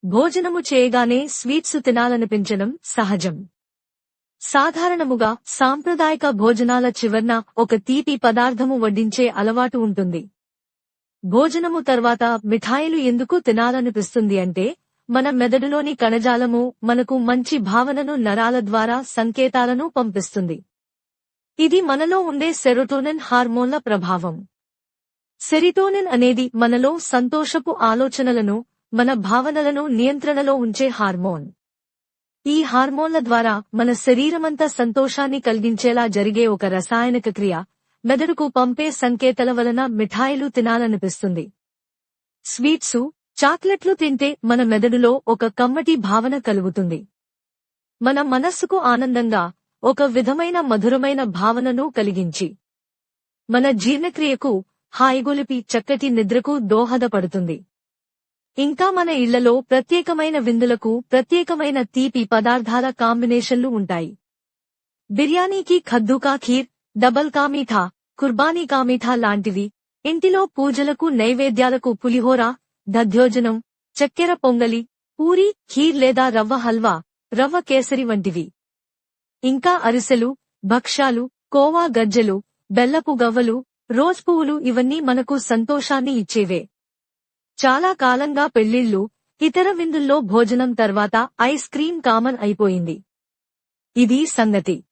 భోజనము చేయగానే స్వీట్సు తినాలనిపించడం సహజం. సాధారణముగా సాంప్రదాయక భోజనాల చివర్న ఒక తీపి పదార్థము వడ్డించే అలవాటు ఉంటుంది. భోజనము తర్వాత మిఠాయిలు ఎందుకు తినాలనిపిస్తుంది అంటే, మన మెదడులోని కణజాలము మనకు మంచి భావనను నరాల ద్వారా సంకేతాలను పంపిస్తుంది. ఇది మనలో ఉండే సెరోటోనిన్ హార్మోన్ల ప్రభావం. సెరిటోనిన్ అనేది మనలో సంతోషపు ఆలోచనలను, మన భావనలను నియంత్రణలో ఉంచే హార్మోన్. ఈ హార్మోన్ల ద్వారా మన శరీరమంతా సంతోషాన్ని కలిగించేలా జరిగే ఒక రసాయనిక క్రియ మెదడుకు పంపే సంకేతాల వలన మిఠాయిలు తినాలనిపిస్తుంది. స్వీట్సు, చాక్లెట్లు తింటే మన మెదడులో ఒక కమ్మటి భావన కలుగుతుంది. మన మనస్సుకు ఆనందంగా, ఒక విధమైన మధురమైన భావనను కలిగించి, మన జీర్ణక్రియకు హాయిగొలిపి చక్కటి నిద్రకు దోహదపడుతుంది. ఇంకా మన ఇళ్లలో ప్రత్యేకమైన విందులకు ప్రత్యేకమైన తీపి పదార్థాల కాంబినేషన్లు ఉంటాయి. బిర్యానీకి ఖద్దూ కా ఖీర్, డబల్ కా మీఠా, కుర్బానీ కా మీఠా లాంటివి, ఇంటిలో పూజలకు నైవేద్యాలకు పులిహోర, దధ్యోజనం, చక్కెర పొంగలి, పూరి, ఖీర్ లేదా రవ్వ హల్వా, రవ్వ కేసరి వంటివి. ఇంకా అరిసెలు, భక్ష్యాలు, కోవా గజ్జెలు, బెల్లపు గవ్వలు, రోజ్ పువ్వులు ఇవన్నీ మనకు సంతోషాన్ని ఇచ్చేవే. చాలా కాలంగా పెళ్లిళ్లు, ఇతర విందుల్లో భోజనం తర్వాత ఐస్ క్రీం కామన్ అయిపోయింది. ఇది సంగతి.